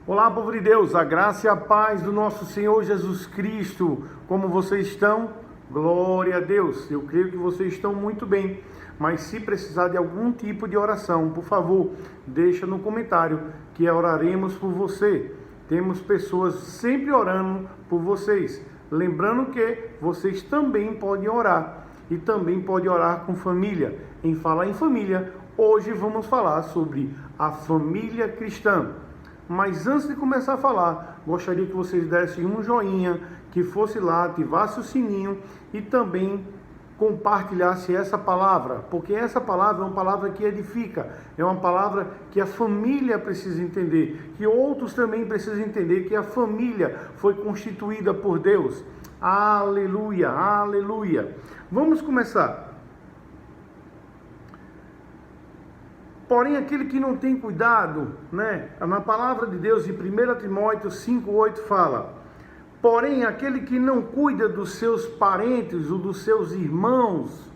Olá, povo de Deus, a graça e a paz do nosso Senhor Jesus Cristo. Como vocês estão? Glória a Deus. Eu creio que vocês estão muito bem, mas se precisar de algum tipo de oração, por favor, deixa no comentário que oraremos por você. Temos pessoas sempre orando por vocês. Lembrando que vocês também podem orar e também podem orar com família. Em falar em família, hoje vamos falar sobre a família cristã. Mas antes de começar a falar, gostaria que vocês dessem um joinha, que fosse lá, ativasse o sininho e também compartilhasse essa palavra, porque essa palavra é uma palavra que edifica, é uma palavra que a família precisa entender, que outros também precisam entender que a família foi constituída por Deus. Aleluia, aleluia. Vamos começar. Porém, aquele que não tem cuidado, na palavra de Deus, em 1 Timóteo 5,8 fala: porém, aquele que não cuida dos seus parentes ou dos seus irmãos,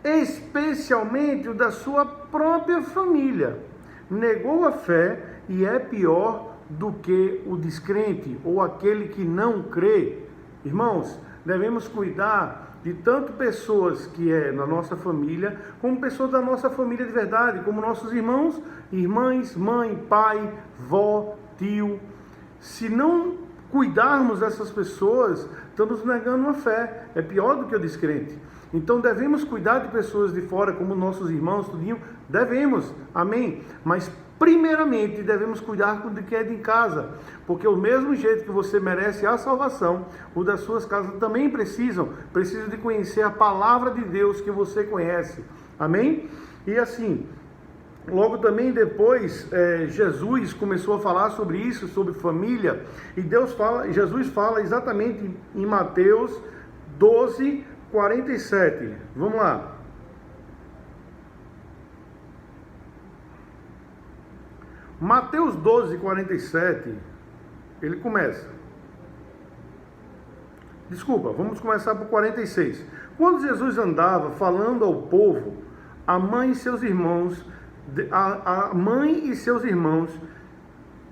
especialmente o da sua própria família, negou a fé e é pior do que o descrente ou aquele que não crê. Irmãos, devemos cuidar de tanto pessoas que é na nossa família, como pessoas da nossa família de verdade, como nossos irmãos, irmãs, mãe, pai, vó, tio. Se não cuidarmos dessas pessoas, estamos negando a fé, é pior do que o descrente. Então devemos cuidar de pessoas de fora, como nossos irmãos, tudinho, devemos, amém? Mas primeiramente devemos cuidar do que é de casa, porque o mesmo jeito que você merece a salvação, o das suas casas também precisam de conhecer a palavra de Deus que você conhece, amém? E assim, logo também depois, Jesus começou a falar sobre isso, sobre família, e Jesus fala exatamente em Mateus 12:47. Vamos lá. Mateus 12:47, ele começa. Vamos começar por 46. Quando Jesus andava falando ao povo, a mãe e seus irmãos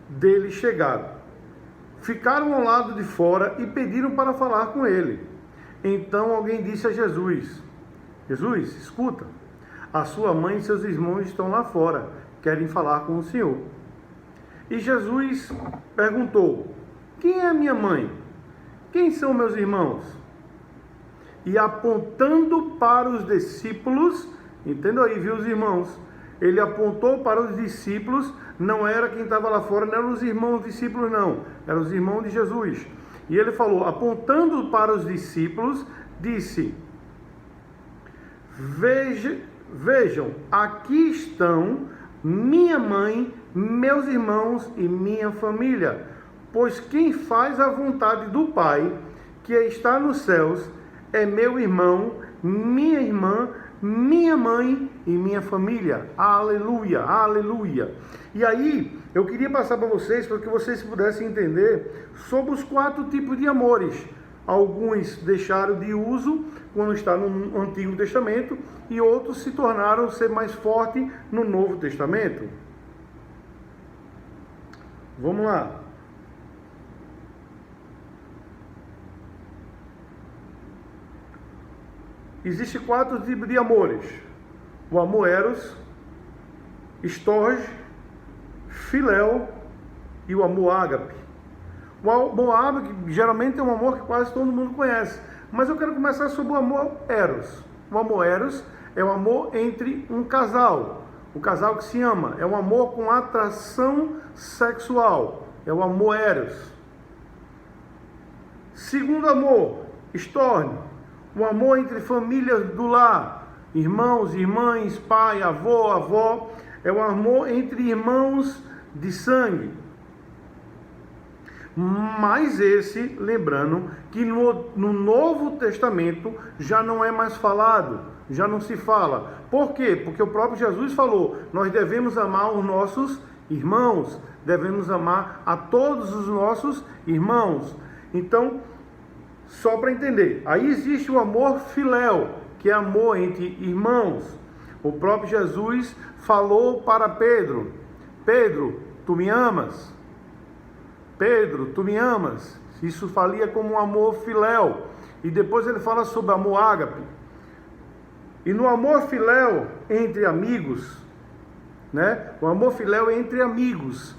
dele chegaram. Ficaram ao lado de fora e pediram para falar com ele. Então alguém disse a Jesus: Jesus, escuta, a sua mãe e seus irmãos estão lá fora, querem falar com o Senhor. E Jesus perguntou: quem é a minha mãe? Quem são meus irmãos? E apontando para os discípulos, entenda aí, viu, os irmãos? Ele apontou para os discípulos, não era quem estava lá fora, não eram os irmãos discípulos, não, eram os irmãos de Jesus. E ele falou, apontando para os discípulos, disse: vejam, aqui estão minha mãe, meus irmãos e minha família. Pois quem faz a vontade do Pai, que está nos céus, é meu irmão, minha irmã, minha mãe e minha família. Aleluia, aleluia. E aí, eu queria passar para vocês, para que vocês pudessem entender sobre os 4 tipos de amores. Alguns deixaram de uso quando está no Antigo Testamento e outros se tornaram ser mais fortes no Novo Testamento. Vamos lá. Existem 4 tipos de amores: o amor eros, storge, filéu e o amor ágape. O amor ágape geralmente é um amor que quase todo mundo conhece, mas eu quero começar sobre o amor eros. O amor eros é o amor entre um casal, o casal que se ama, é um amor com atração sexual, é o amor eros. Segundo amor, storge, o amor entre famílias do lar, irmãos, irmãs, pai, avô, avó, é o amor entre irmãos de sangue. Mas esse, lembrando que no Novo Testamento já não é mais falado, já não se fala. Por quê? Porque o próprio Jesus falou, nós devemos amar os nossos irmãos, devemos amar a todos os nossos irmãos. Então, só para entender, aí existe o amor filéu, que é amor entre irmãos. O próprio Jesus falou para Pedro: Pedro, tu me amas? Pedro, tu me amas? Isso falia como um amor filéu. E depois ele fala sobre amor ágape. E no amor filéu entre amigos, né? O amor filéu é entre amigos,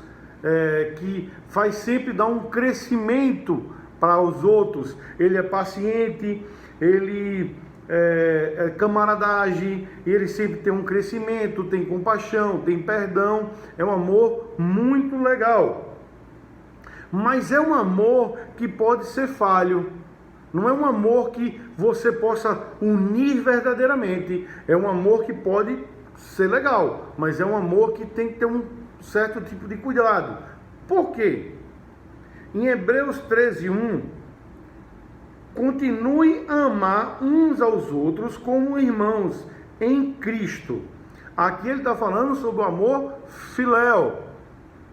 que faz sempre dar um crescimento para os outros. Ele é paciente, ele é camaradagem, ele sempre tem um crescimento, tem compaixão, tem perdão. É um amor muito legal. Mas é um amor que pode ser falho. Não é um amor que você possa unir verdadeiramente. É um amor que pode ser legal, mas é um amor que tem que ter um certo tipo de cuidado. Por quê? Em Hebreus 13:1, continue a amar uns aos outros como irmãos em Cristo. Aqui ele está falando sobre o amor filéu.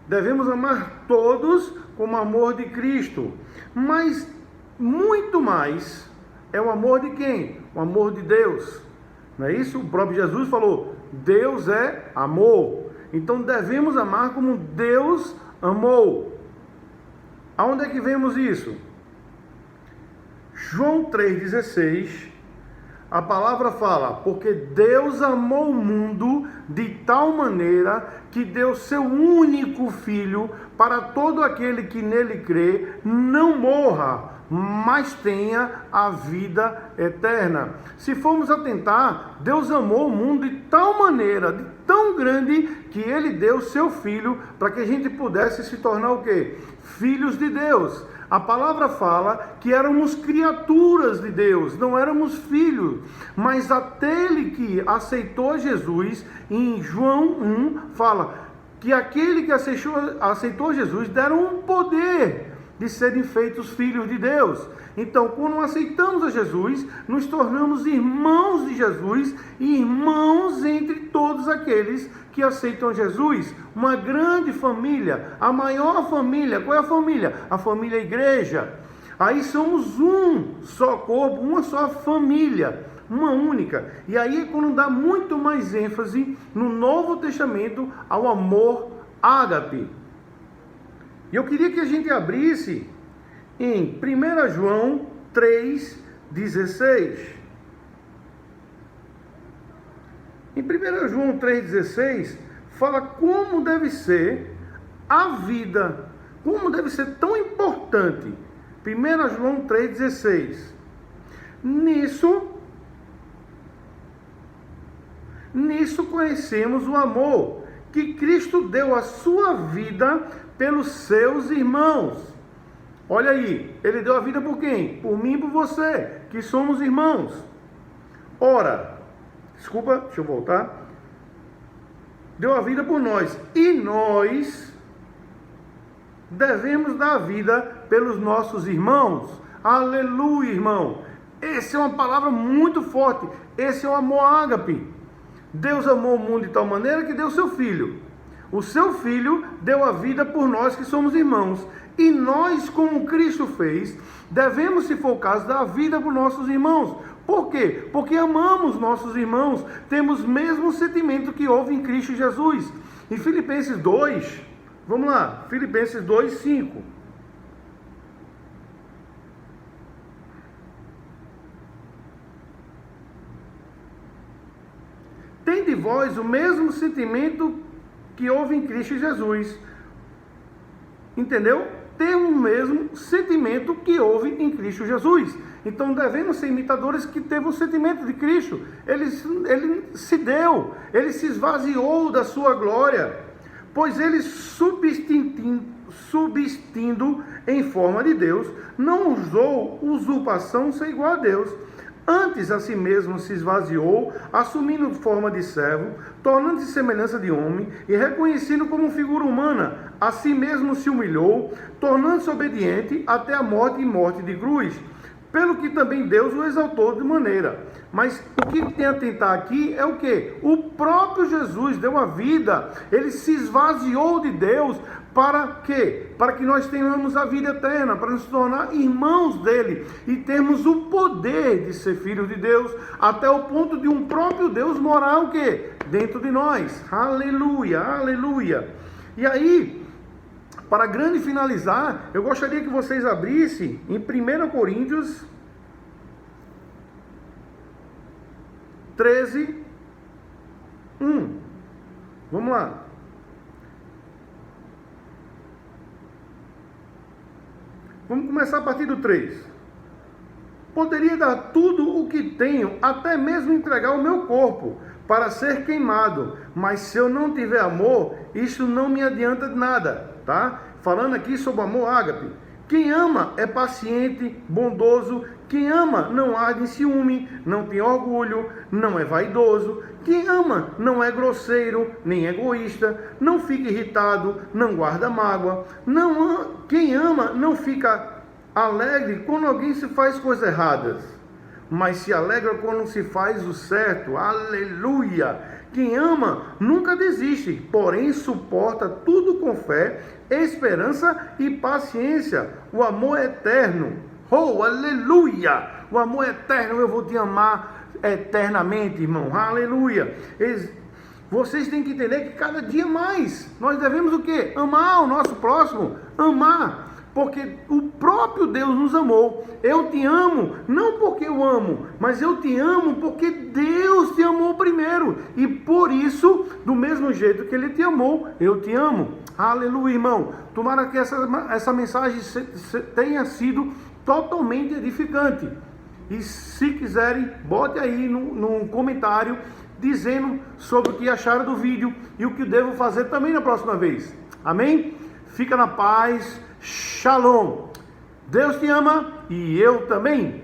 Devemos amar todos como amor de Cristo. Mas muito mais é o amor de quem? O amor de Deus. Não é isso? O próprio Jesus falou, Deus é amor. Então devemos amar como Deus amou. Aonde é que vemos isso? João 3,16, a palavra fala, porque Deus amou o mundo de tal maneira que deu seu único Filho para todo aquele que nele crê, não morra, mas tenha a vida eterna. Se formos atentar, Deus amou o mundo de tal maneira, de tão grande, que Ele deu seu Filho para que a gente pudesse se tornar o quê? Filhos de Deus. A palavra fala que éramos criaturas de Deus, não éramos filhos. Mas aquele que aceitou Jesus, em João 1, fala que aquele que aceitou Jesus deram um poder de serem feitos filhos de Deus. Então, quando aceitamos a Jesus, nos tornamos irmãos de Jesus e irmãos entre todos aqueles que aceitam Jesus. Uma grande família, a maior família. Qual é a família? A família igreja. Aí somos um só corpo, uma só família, uma única. E aí é quando dá muito mais ênfase no Novo Testamento ao amor ágape. E eu queria que a gente abrisse em 1 João 3,16. Em 1 João 3,16, fala como deve ser a vida, como deve ser tão importante. 1 João 3,16. Nisso conhecemos o amor, que Cristo deu a sua vida pelos seus irmãos. Olha aí, Ele deu a vida por quem? Por mim e por você, que somos irmãos. Ora, deixa eu voltar. Deu a vida por nós. E nós devemos dar a vida pelos nossos irmãos. Aleluia, irmão. Essa é uma palavra muito forte. Esse é o amor ágape. Deus amou o mundo de tal maneira que deu seu Filho. O seu Filho deu a vida por nós que somos irmãos. E nós, como Cristo fez, devemos, se for o caso, dar a vida por nossos irmãos. Por quê? Porque amamos nossos irmãos, temos o mesmo sentimento que houve em Cristo Jesus. Em Filipenses 2, vamos lá, Filipenses 2:5. Tende vós o mesmo sentimento que houve em Cristo Jesus. Entendeu? Tem o mesmo sentimento que houve em Cristo Jesus. Então devemos ser imitadores que teve o sentimento de Cristo. Ele se deu, ele se esvaziou da sua glória, pois ele subsistindo em forma de Deus, não usou usurpação ser igual a Deus. Antes a si mesmo se esvaziou, assumindo forma de servo, tornando-se semelhança de homem e reconhecido como figura humana, a si mesmo se humilhou, tornando-se obediente até a morte e morte de cruz. Pelo que também Deus o exaltou de maneira. Mas o que tem a tentar aqui é o quê? O próprio Jesus deu a vida, ele se esvaziou de Deus para quê? Para que nós tenhamos a vida eterna, para nos tornar irmãos dele e termos o poder de ser filhos de Deus, até o ponto de um próprio Deus morar o quê? Dentro de nós. Aleluia, aleluia. E aí, Para grande finalizar, eu gostaria que vocês abrissem em 1 Coríntios 13, 1. Vamos lá. Vamos começar a partir do 3. Poderia dar tudo o que tenho, até mesmo entregar o meu corpo, para ser queimado. Mas se eu não tiver amor, isso não me adianta de nada, tá? Falando aqui sobre amor ágape. Quem ama é paciente, bondoso. Quem ama não arde em ciúme, não tem orgulho, não é vaidoso. Quem ama não é grosseiro, nem egoísta, não fica irritado, não guarda mágoa. Quem ama não fica alegre quando alguém se faz coisas erradas, mas se alegra quando se faz o certo. Aleluia! Quem ama nunca desiste, porém suporta tudo com fé, esperança e paciência. O amor é eterno. Oh, aleluia! O amor é eterno, eu vou te amar eternamente, irmão. Aleluia! Vocês têm que entender que cada dia mais nós devemos o quê? Amar o nosso próximo, amar. Porque o próprio Deus nos amou. Eu te amo, não porque eu amo, mas eu te amo porque Deus te amou primeiro. E por isso, do mesmo jeito que Ele te amou, eu te amo. Aleluia, irmão. Tomara que essa mensagem tenha sido totalmente edificante. E se quiserem, bote aí no comentário, dizendo sobre o que acharam do vídeo e o que devo fazer também na próxima vez. Amém? Fica na paz. Shalom. Deus te ama e eu também.